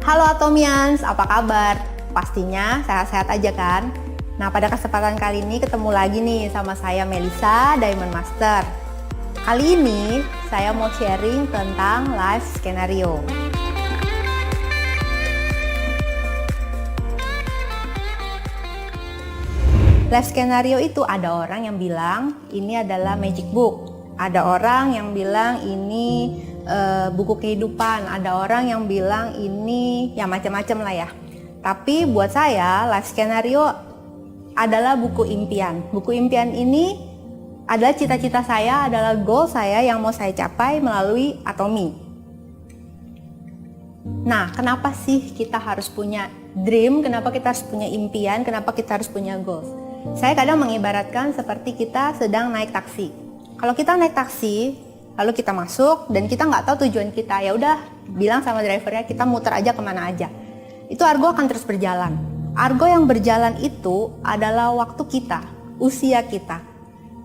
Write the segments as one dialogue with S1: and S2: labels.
S1: Halo Atomians, apa kabar? Pastinya sehat-sehat aja kan? Nah, pada kesempatan kali ini ketemu lagi nih sama saya Melisa, Diamond Master. Kali ini saya mau sharing tentang life scenario. Life scenario itu ada orang yang bilang ini adalah magic book. Ada orang yang bilang ini buku kehidupan. Ada orang yang bilang ini ya macam-macam lah ya. Tapi buat saya life scenario adalah buku impian. Buku impian ini adalah cita-cita saya, adalah goal saya yang mau saya capai melalui Atomi. Nah, kenapa sih kita harus punya dream? Kenapa kita harus punya impian? Kenapa kita harus punya goals? Saya kadang mengibaratkan seperti kita sedang naik taksi. Kalau kita naik taksi, lalu kita masuk dan kita nggak tahu tujuan kita, ya udah bilang sama drivernya kita muter aja kemana aja. Itu Argo akan terus berjalan. Argo yang berjalan itu adalah waktu kita, usia kita.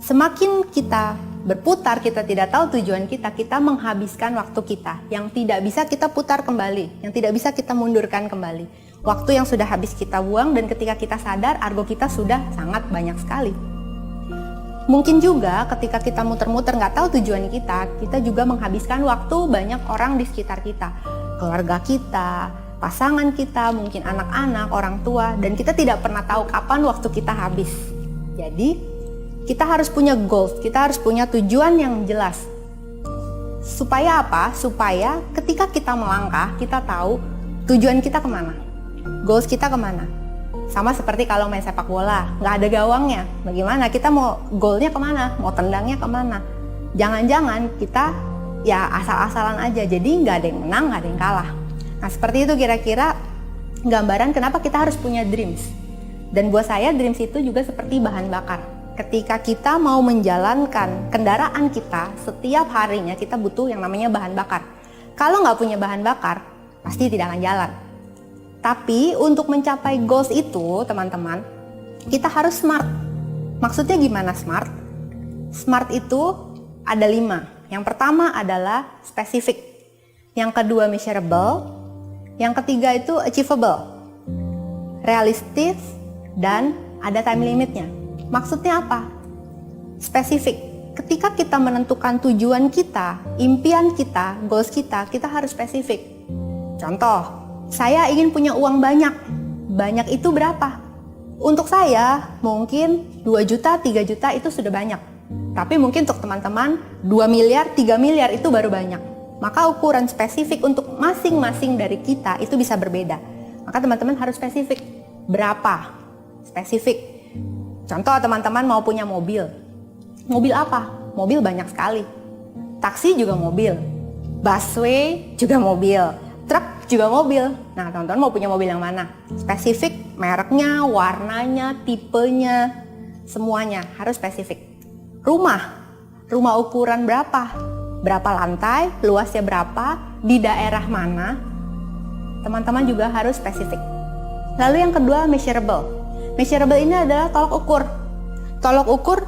S1: Semakin kita berputar, kita tidak tahu tujuan kita menghabiskan waktu kita yang tidak bisa kita putar kembali, yang tidak bisa kita mundurkan kembali. Waktu yang sudah habis kita buang dan ketika kita sadar, Argo kita sudah sangat banyak sekali. Mungkin juga ketika kita muter-muter nggak tahu tujuan kita juga menghabiskan waktu banyak orang di sekitar kita. Keluarga kita, pasangan kita, mungkin anak-anak, orang tua, dan kita tidak pernah tahu kapan waktu kita habis. Jadi, kita harus punya goals, kita harus punya tujuan yang jelas. Supaya apa? Supaya ketika kita melangkah, kita tahu tujuan kita kemana, goals kita kemana. Sama seperti kalau main sepak bola, nggak ada gawangnya. Bagaimana? Kita mau goalnya kemana? Mau tendangnya kemana? Jangan-jangan kita ya asal-asalan aja, jadi nggak ada yang menang, nggak ada yang kalah. Nah, seperti itu kira-kira gambaran kenapa kita harus punya dreams. Dan buat saya dreams itu juga seperti bahan bakar. Ketika kita mau menjalankan kendaraan kita, setiap harinya kita butuh yang namanya bahan bakar. Kalau nggak punya bahan bakar, pasti tidak akan jalan. Tapi untuk mencapai goals itu, teman-teman, kita harus smart. Maksudnya gimana smart? Smart itu ada 5. Yang pertama adalah specific. Yang kedua measurable. Yang ketiga itu achievable, realistis, dan ada time limitnya. Maksudnya apa? Spesifik. Ketika kita menentukan tujuan kita, impian kita, goals kita harus spesifik. Contoh, saya ingin punya uang banyak. Banyak itu berapa? Untuk saya, mungkin 2 juta, 3 juta itu sudah banyak. Tapi mungkin untuk teman-teman, 2 miliar, 3 miliar itu baru banyak. Maka ukuran spesifik untuk masing-masing dari kita itu bisa berbeda. Maka teman-teman harus spesifik. Berapa? Spesifik. Contoh, teman-teman mau punya mobil. Mobil apa? Mobil banyak sekali. Taksi juga mobil. Busway juga mobil. Truk juga mobil. Nah, teman-teman mau punya mobil yang mana? Spesifik, mereknya, warnanya, tipenya, semuanya harus spesifik. Rumah ukuran berapa? Berapa lantai, luasnya berapa, di daerah mana? Teman-teman juga harus spesifik. Lalu yang kedua, measurable. Measurable ini adalah tolok ukur. Tolok ukur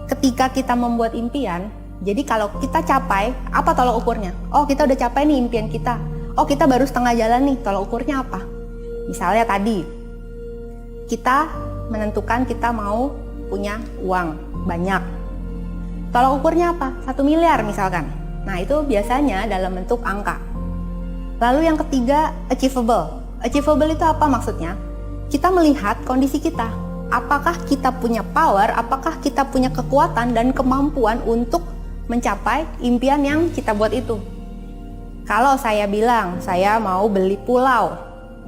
S1: ketika kita membuat impian. Jadi kalau kita capai, apa tolok ukurnya? Oh, kita udah capai nih impian kita. Oh, kita baru setengah jalan nih, tolok ukurnya apa? Misalnya tadi, kita menentukan kita mau punya uang banyak. Tolok ukurnya apa? 1 miliar misalkan. Nah, itu biasanya dalam bentuk angka. Lalu yang ketiga, achievable. Achievable itu apa maksudnya? Kita melihat kondisi kita. Apakah kita punya power, apakah kita punya kekuatan dan kemampuan untuk mencapai impian yang kita buat itu. Kalau saya bilang, saya mau beli pulau.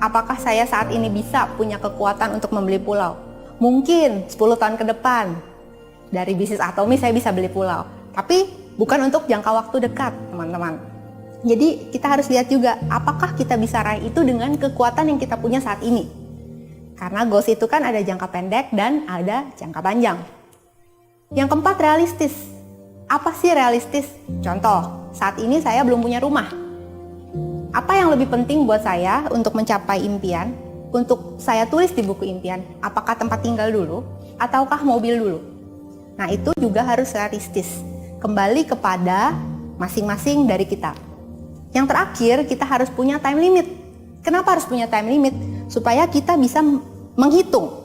S1: Apakah saya saat ini bisa punya kekuatan untuk membeli pulau? Mungkin 10 tahun ke depan. Dari bisnis Atomi saya bisa beli pulau. Tapi bukan untuk jangka waktu dekat, teman-teman. Jadi kita harus lihat juga, apakah kita bisa raih itu dengan kekuatan yang kita punya saat ini. Karena goals itu kan ada jangka pendek dan ada jangka panjang. Yang keempat, realistis. Apa sih realistis? Contoh, saat ini saya belum punya rumah. Apa yang lebih penting buat saya untuk mencapai impian? Untuk saya tulis di buku impian, apakah tempat tinggal dulu ataukah mobil dulu? Nah, itu juga harus realistis. Kembali kepada masing-masing dari kita. Yang terakhir, kita harus punya time limit. Kenapa harus punya time limit? Supaya kita bisa menghitung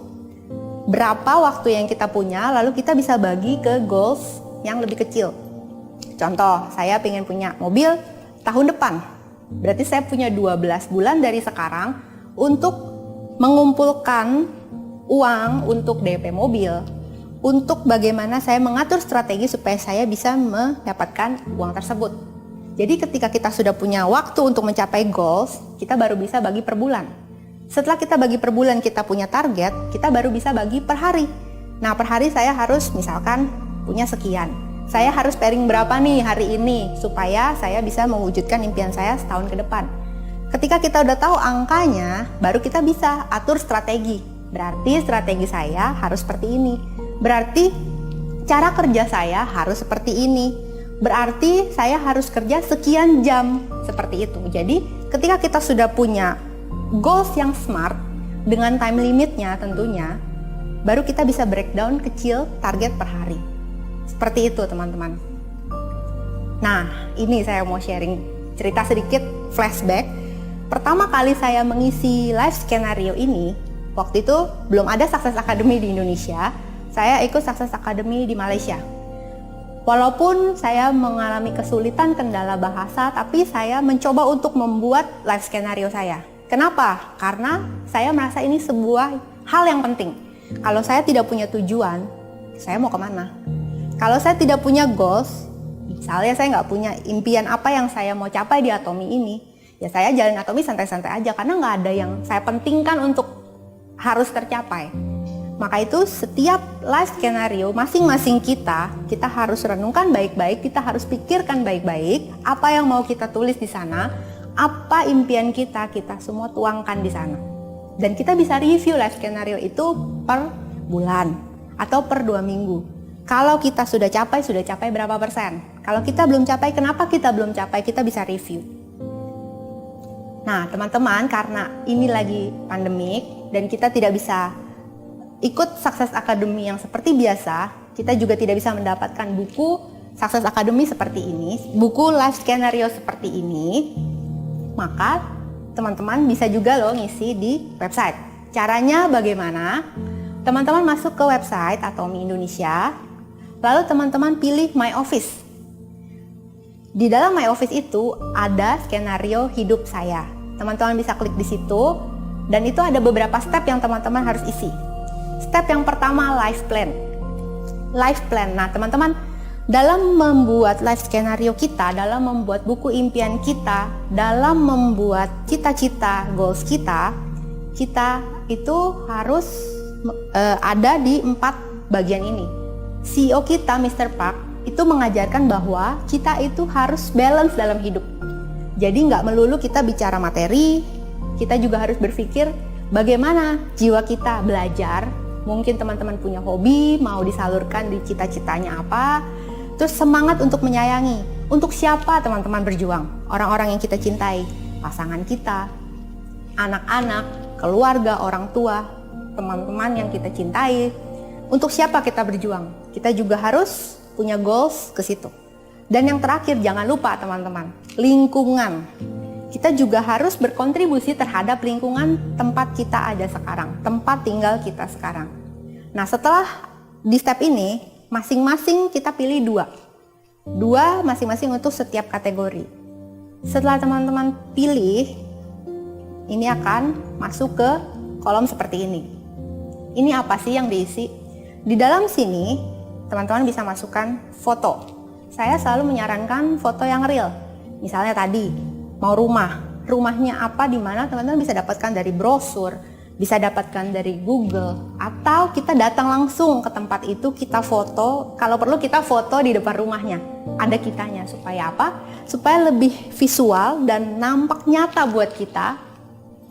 S1: berapa waktu yang kita punya, lalu kita bisa bagi ke goals yang lebih kecil. Contoh, saya pengen punya mobil tahun depan. Berarti saya punya 12 bulan dari sekarang untuk mengumpulkan uang untuk DP mobil, untuk bagaimana saya mengatur strategi supaya saya bisa mendapatkan uang tersebut. Jadi ketika kita sudah punya waktu untuk mencapai goals, kita baru bisa bagi per bulan. Setelah kita bagi per bulan, kita punya target, kita baru bisa bagi per hari. Nah, per hari saya harus misalkan punya sekian. Saya harus pairing berapa nih hari ini supaya saya bisa mewujudkan impian saya setahun ke depan. Ketika kita udah tahu angkanya, baru kita bisa atur strategi. Berarti strategi saya harus seperti ini. Berarti cara kerja saya harus seperti ini. Berarti saya harus kerja sekian jam, seperti itu. Jadi ketika kita sudah punya goals yang smart dengan time limitnya tentunya, baru kita bisa breakdown kecil target per hari. Seperti itu teman-teman. Nah, ini saya mau sharing cerita sedikit flashback. Pertama kali saya mengisi live skenario ini, waktu itu belum ada Success Academy di Indonesia. Saya ikut Success Academy di Malaysia. Walaupun saya mengalami kesulitan kendala bahasa, tapi saya mencoba untuk membuat live skenario saya. Kenapa? Karena saya merasa ini sebuah hal yang penting. Kalau saya tidak punya tujuan, saya mau kemana? Kalau saya tidak punya goals, misalnya saya nggak punya impian apa yang saya mau capai di Atomi ini, ya saya jalan Atomi santai-santai aja, karena nggak ada yang saya pentingkan untuk harus tercapai. Maka itu setiap live skenario masing-masing kita harus renungkan baik-baik, kita harus pikirkan baik-baik apa yang mau kita tulis di sana, apa impian kita semua tuangkan di sana. Dan kita bisa review live skenario itu per bulan atau per 2 minggu. Kalau kita sudah capai berapa persen? Kalau kita belum capai, kenapa kita belum capai? Kita bisa review. Nah, teman-teman, karena ini lagi pandemik dan kita tidak bisa ikut Success Academy yang seperti biasa, kita juga tidak bisa mendapatkan buku Success Academy seperti ini, buku live skenario seperti ini. Maka teman-teman bisa juga loh ngisi di website. Caranya bagaimana? Teman-teman masuk ke website Atomi Indonesia, lalu teman-teman pilih My Office. Di dalam My Office itu ada skenario hidup saya. Teman-teman bisa klik di situ, dan itu ada beberapa step yang teman-teman harus isi. Step yang pertama, life plan. Life plan. Nah, teman-teman, dalam membuat life skenario kita, dalam membuat buku impian kita, dalam membuat cita-cita, goals kita itu harus ada di 4 bagian ini. CEO kita, Mr. Park, itu mengajarkan bahwa kita itu harus balance dalam hidup. Jadi nggak melulu kita bicara materi, kita juga harus berpikir bagaimana jiwa kita belajar. Mungkin teman-teman punya hobi, mau disalurkan di cita-citanya apa. Terus semangat untuk menyayangi. Untuk siapa teman-teman berjuang? Orang-orang yang kita cintai, pasangan kita, anak-anak, keluarga, orang tua, teman-teman yang kita cintai. Untuk siapa kita berjuang? Kita juga harus punya goals ke situ. Dan yang terakhir, jangan lupa teman-teman, lingkungan. Kita juga harus berkontribusi terhadap lingkungan tempat kita ada sekarang, tempat tinggal kita sekarang. Nah, setelah di step ini, masing-masing kita pilih 2 masing-masing untuk setiap kategori. Setelah teman-teman pilih, ini akan masuk ke kolom seperti ini. Ini apa sih yang diisi? Di dalam sini teman-teman bisa masukkan foto. Saya selalu menyarankan foto yang real. Misalnya tadi mau rumahnya apa, di mana, teman-teman bisa dapatkan dari brosur, bisa dapatkan dari Google, atau kita datang langsung ke tempat itu, kita foto. Kalau perlu kita foto di depan rumahnya, ada kitanya. Supaya apa? Supaya lebih visual dan nampak nyata buat kita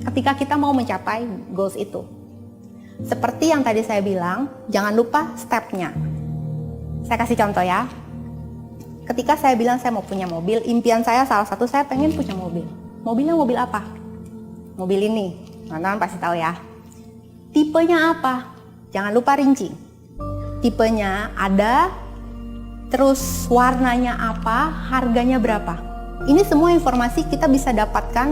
S1: ketika kita mau mencapai goals itu. Seperti yang tadi saya bilang, jangan lupa stepnya. Saya kasih contoh ya. Ketika saya bilang saya mau punya mobil, impian saya salah satu, saya pengen punya mobil. Mobilnya mobil apa? Mobil ini. Teman-teman pasti tahu ya. Tipenya apa? Jangan lupa rinci. Tipenya ada, terus warnanya apa, harganya berapa. Ini semua informasi kita bisa dapatkan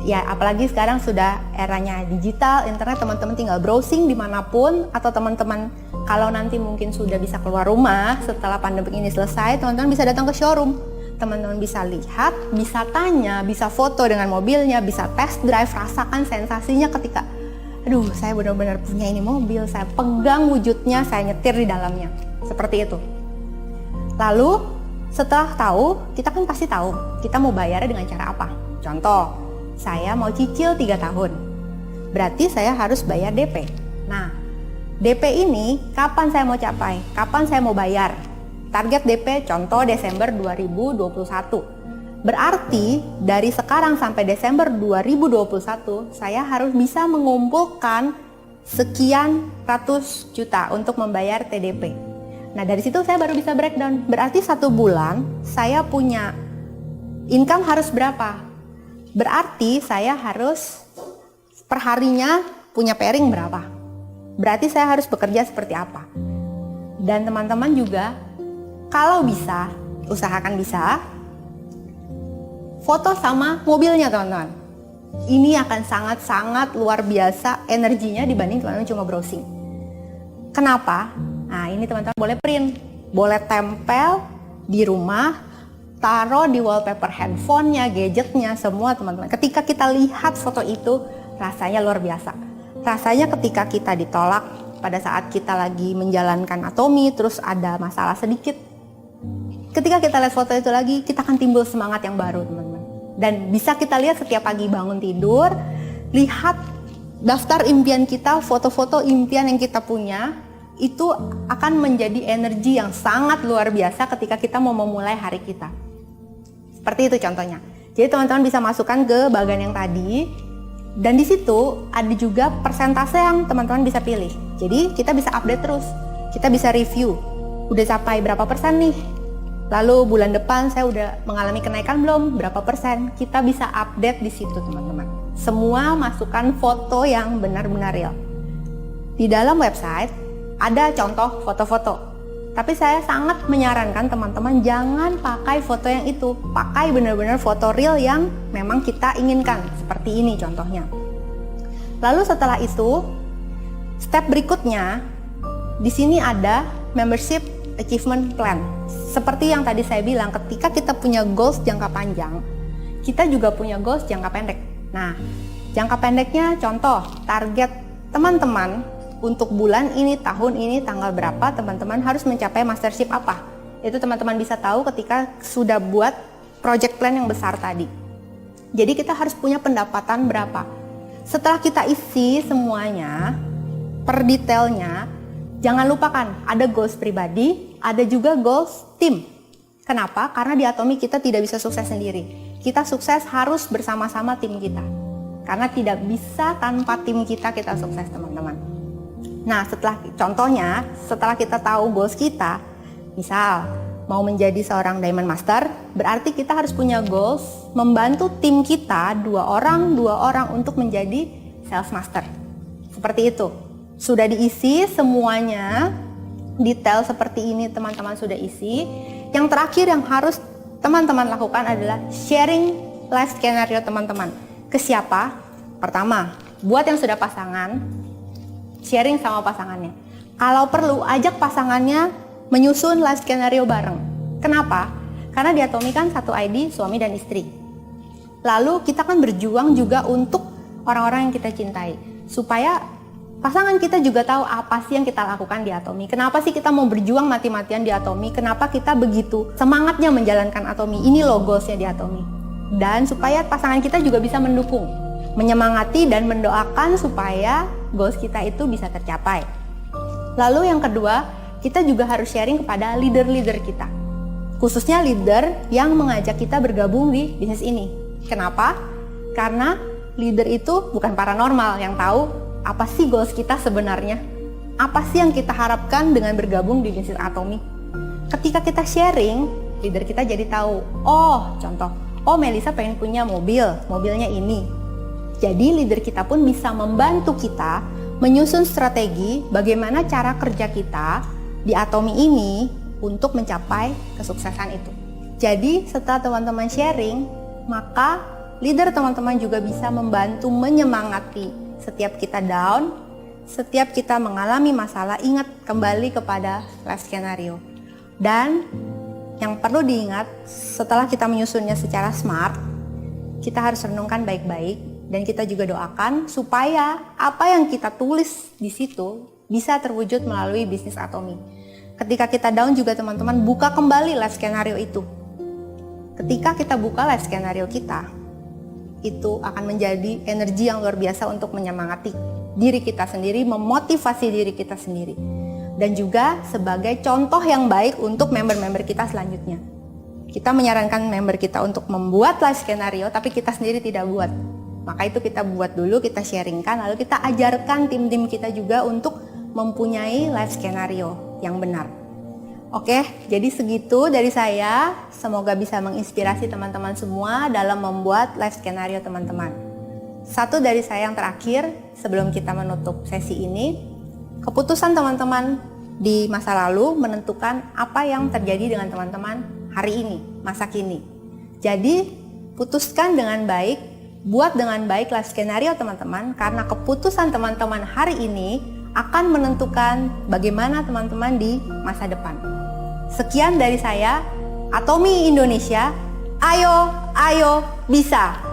S1: Ya, apalagi sekarang sudah eranya digital, internet, teman-teman tinggal browsing dimanapun, atau teman-teman kalau nanti mungkin sudah bisa keluar rumah setelah pandemi ini selesai, teman-teman bisa datang ke showroom. Teman-teman bisa lihat, bisa tanya, bisa foto dengan mobilnya, bisa test drive, rasakan sensasinya ketika, aduh saya benar-benar punya ini mobil, saya pegang wujudnya, saya nyetir di dalamnya. Seperti itu. Lalu setelah tahu, kita kan pasti tahu kita mau bayarnya dengan cara apa. Contoh, saya mau cicil 3 tahun, berarti saya harus bayar DP. Nah, DP ini kapan saya mau capai? Kapan saya mau bayar? Target DP contoh Desember 2021. Berarti dari sekarang sampai Desember 2021, saya harus bisa mengumpulkan sekian ratus juta untuk membayar TDP. Nah, dari situ saya baru bisa breakdown. Berarti 1 bulan saya punya income harus berapa? Berarti saya harus perharinya punya pairing berapa? Berarti saya harus bekerja seperti apa? Dan teman-teman juga kalau bisa, usahakan bisa foto sama mobilnya teman-teman. Ini akan sangat-sangat luar biasa energinya dibanding teman-teman cuma browsing. Kenapa? Nah, ini teman-teman boleh print, boleh tempel di rumah, taruh di wallpaper handphonenya, gadgetnya, semua teman-teman. Ketika kita lihat foto itu, rasanya luar biasa. Rasanya ketika kita ditolak pada saat kita lagi menjalankan atomi, terus ada masalah sedikit. Ketika kita lihat foto itu lagi, kita akan timbul semangat yang baru teman-teman. Dan bisa kita lihat setiap pagi bangun tidur, lihat daftar impian kita, foto-foto impian yang kita punya, itu akan menjadi energi yang sangat luar biasa ketika kita mau memulai hari kita. Seperti itu contohnya. Jadi teman-teman bisa masukkan ke bagian yang tadi, dan di situ ada juga persentase yang teman-teman bisa pilih. Jadi kita bisa update terus, kita bisa review, udah capai berapa persen nih, lalu bulan depan saya udah mengalami kenaikan belum, berapa persen, kita bisa update di situ teman-teman. Semua masukkan foto yang benar-benar real. Di dalam website ada contoh foto-foto. Tapi saya sangat menyarankan teman-teman jangan pakai foto yang itu, pakai benar-benar foto real yang memang kita inginkan, seperti ini contohnya. Lalu setelah itu, step berikutnya, di sini ada membership achievement plan. Seperti yang tadi saya bilang, ketika kita punya goals jangka panjang, kita juga punya goals jangka pendek. Nah, jangka pendeknya contoh, target teman-teman untuk bulan ini, tahun ini, tanggal berapa teman-teman harus mencapai mastership apa. Itu teman-teman bisa tahu ketika sudah buat project plan yang besar tadi. Jadi kita harus punya pendapatan berapa. Setelah kita isi semuanya, per detailnya, jangan lupakan ada goals pribadi, ada juga goals tim. Kenapa? Karena di Atomi kita tidak bisa sukses sendiri. Kita sukses harus bersama-sama tim kita. Karena tidak bisa tanpa tim kita sukses teman-teman. Nah, contohnya, setelah kita tahu goals kita, misal mau menjadi seorang Diamond Master, berarti kita harus punya goals membantu tim kita 2 orang untuk menjadi Sales Master. Seperti itu. Sudah diisi semuanya, detail seperti ini teman-teman sudah isi. Yang terakhir yang harus teman-teman lakukan adalah sharing life scenario teman-teman. Ke siapa? Pertama, buat yang sudah pasangan, sharing sama pasangannya. Kalau perlu, ajak pasangannya menyusun life scenario bareng. Kenapa? Karena di Atomi kan satu ID, suami dan istri. Lalu kita kan berjuang juga untuk orang-orang yang kita cintai. Supaya pasangan kita juga tahu apa sih yang kita lakukan di Atomi. Kenapa sih kita mau berjuang mati-matian di Atomi? Kenapa kita begitu semangatnya menjalankan Atomi? Ini loh goalsnya di Atomi. Dan supaya pasangan kita juga bisa mendukung, menyemangati dan mendoakan supaya goals kita itu bisa tercapai. Lalu yang kedua, kita juga harus sharing kepada leader-leader kita. Khususnya leader yang mengajak kita bergabung di bisnis ini. Kenapa? Karena leader itu bukan paranormal yang tahu apa sih goals kita sebenarnya. Apa sih yang kita harapkan dengan bergabung di bisnis Atomi. Ketika kita sharing, leader kita jadi tahu, oh Melisa pengen punya mobilnya ini. Jadi leader kita pun bisa membantu kita menyusun strategi bagaimana cara kerja kita di Atomi ini untuk mencapai kesuksesan itu. Jadi setelah teman-teman sharing, maka leader teman-teman juga bisa membantu menyemangati setiap kita down, setiap kita mengalami masalah, ingat kembali kepada life scenario. Dan yang perlu diingat, setelah kita menyusunnya secara smart, kita harus renungkan baik-baik dan kita juga doakan supaya apa yang kita tulis di situ bisa terwujud melalui bisnis Atomy. Ketika kita down juga teman-teman buka kembali life scenario itu. Ketika kita buka life scenario kita, itu akan menjadi energi yang luar biasa untuk menyemangati diri kita sendiri, memotivasi diri kita sendiri. Dan juga sebagai contoh yang baik untuk member-member kita selanjutnya. Kita menyarankan member kita untuk membuat life scenario, tapi kita sendiri tidak buat. Maka itu kita buat dulu, kita sharingkan, lalu kita ajarkan tim-tim kita juga untuk mempunyai life scenario yang benar. Oke, jadi segitu dari saya. Semoga bisa menginspirasi teman-teman semua dalam membuat life scenario teman-teman. Satu dari saya yang terakhir, sebelum kita menutup sesi ini, keputusan teman-teman di masa lalu menentukan apa yang terjadi dengan teman-teman hari ini, masa kini. Jadi, putuskan dengan baik, buat dengan baik life skenario teman-teman, karena keputusan teman-teman hari ini akan menentukan bagaimana teman-teman di masa depan. Sekian dari saya, Atomy Indonesia, ayo bisa!